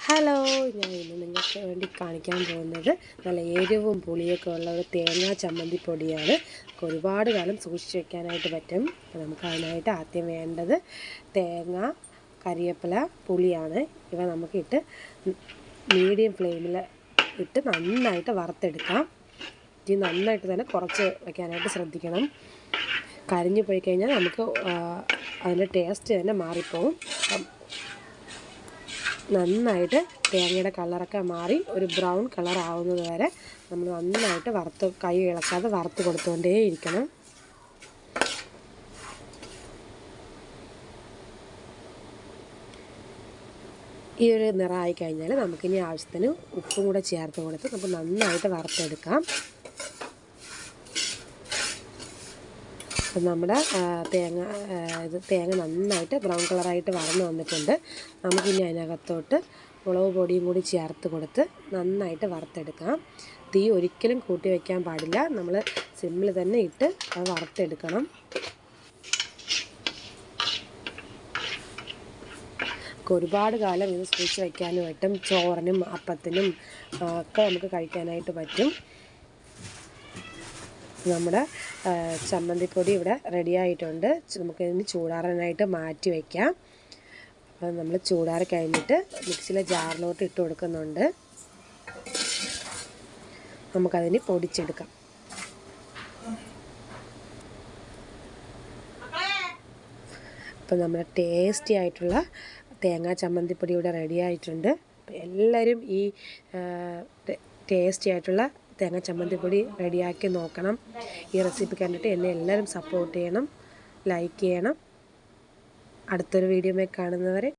Hello, ഞാൻ ഇന്ന് നിങ്ങൾക്ക് വേണ്ടി കാണിക്കാൻ പോകുന്നത് നല്ല എരിവും പുളിയൊക്കെ ഉള്ള ഒരു തേങ്ങാ ചമ്മന്തിപ്പൊടിയാണ്. ഒരുപാട് കാലം സൂക്ഷിച്ച് വെക്കാനായിട്ട് പറ്റും. അപ്പോൾ നമുക്ക് അതിനായിട്ട് ആദ്യം വേണ്ടത് തേങ്ങ, കരിവേപ്പില, പുളിയാണ്. ഇവ നമുക്കിട്ട് മീഡിയം ഫ്ലെയിമിൽ ഇട്ട് നന്നായിട്ട് വറുത്തെടുക്കാം. ഇത് നന്നായിട്ട് തന്നെ കുറച്ച് വയ്ക്കാനായിട്ട് ശ്രദ്ധിക്കണം. കരിഞ്ഞു പോയി കഴിഞ്ഞാൽ നമുക്ക് അതിൻ്റെ ടേസ്റ്റ് തന്നെ മാറിപ്പോവും. നന്നായിട്ട് തേങ്ങയുടെ കളറൊക്കെ മാറി ഒരു ബ്രൗൺ കളർ ആവുന്നത് വരെ നമ്മൾ നന്നായിട്ട് കൈ ഇളക്കാതെ വറുത്ത് കൊടുത്തുകൊണ്ടേ ഇരിക്കണം. ഈ ഒരു നിറമായി കഴിഞ്ഞാൽ നമുക്കിനി ആവശ്യത്തിന് ഉപ്പും കൂടെ ചേർത്ത് കൊടുത്ത് നമുക്ക് നന്നായിട്ട് വറുത്തെടുക്കാം. അപ്പം നമ്മുടെ തേങ്ങ നന്നായിട്ട് ബ്രൗൺ കളറായിട്ട് വറന്ന് വന്നിട്ടുണ്ട്. നമുക്കിനി അതിനകത്തോട്ട് മുളക് പൊടിയും കൂടി ചേർത്ത് കൊടുത്ത് നന്നായിട്ട് വറുത്തെടുക്കാം. തീ ഒരിക്കലും കൂട്ടി വയ്ക്കാൻ പാടില്ല. നമ്മൾ സിമ്മിൽ തന്നെ ഇട്ട് അത് വറുത്തെടുക്കണം. ഒരുപാട് കാലം ഇത് സൂക്ഷിച്ച് വയ്ക്കാനും പറ്റും. ചോറിനും അപ്പത്തിനും ഒക്കെ നമുക്ക് കഴിക്കാനായിട്ട് പറ്റും. നമ്മുടെ ചമ്മന്തിപ്പൊടി ഇവിടെ റെഡി ആയിട്ടുണ്ട്. നമുക്കിതിന് ചൂടാറാനായിട്ട് മാറ്റി വയ്ക്കാം. അപ്പം നമ്മൾ ചൂടാറി കഴിഞ്ഞിട്ട് മിക്സിയിലെ ജാറിലോട്ട് ഇട്ട് കൊടുക്കുന്നുണ്ട്. നമുക്കതിന് പൊടിച്ചെടുക്കാം. അപ്പം നമ്മുടെ ടേസ്റ്റി ആയിട്ടുള്ള തേങ്ങാ ചമ്മന്തിപ്പൊടി ഇവിടെ റെഡി ആയിട്ടുണ്ട്. എല്ലാവരും ഈ ടേസ്റ്റി ആയിട്ടുള്ള തേങ്ങ ചമ്മന്തിപ്പൊടി റെഡിയാക്കി നോക്കണം. ഈ റെസിപ്പി കണ്ടിട്ട് എന്നെ എല്ലാവരും സപ്പോർട്ട് ചെയ്യണം, ലൈക്ക് ചെയ്യണം. അടുത്തൊരു വീഡിയോയിൽ കാണുന്നവരെ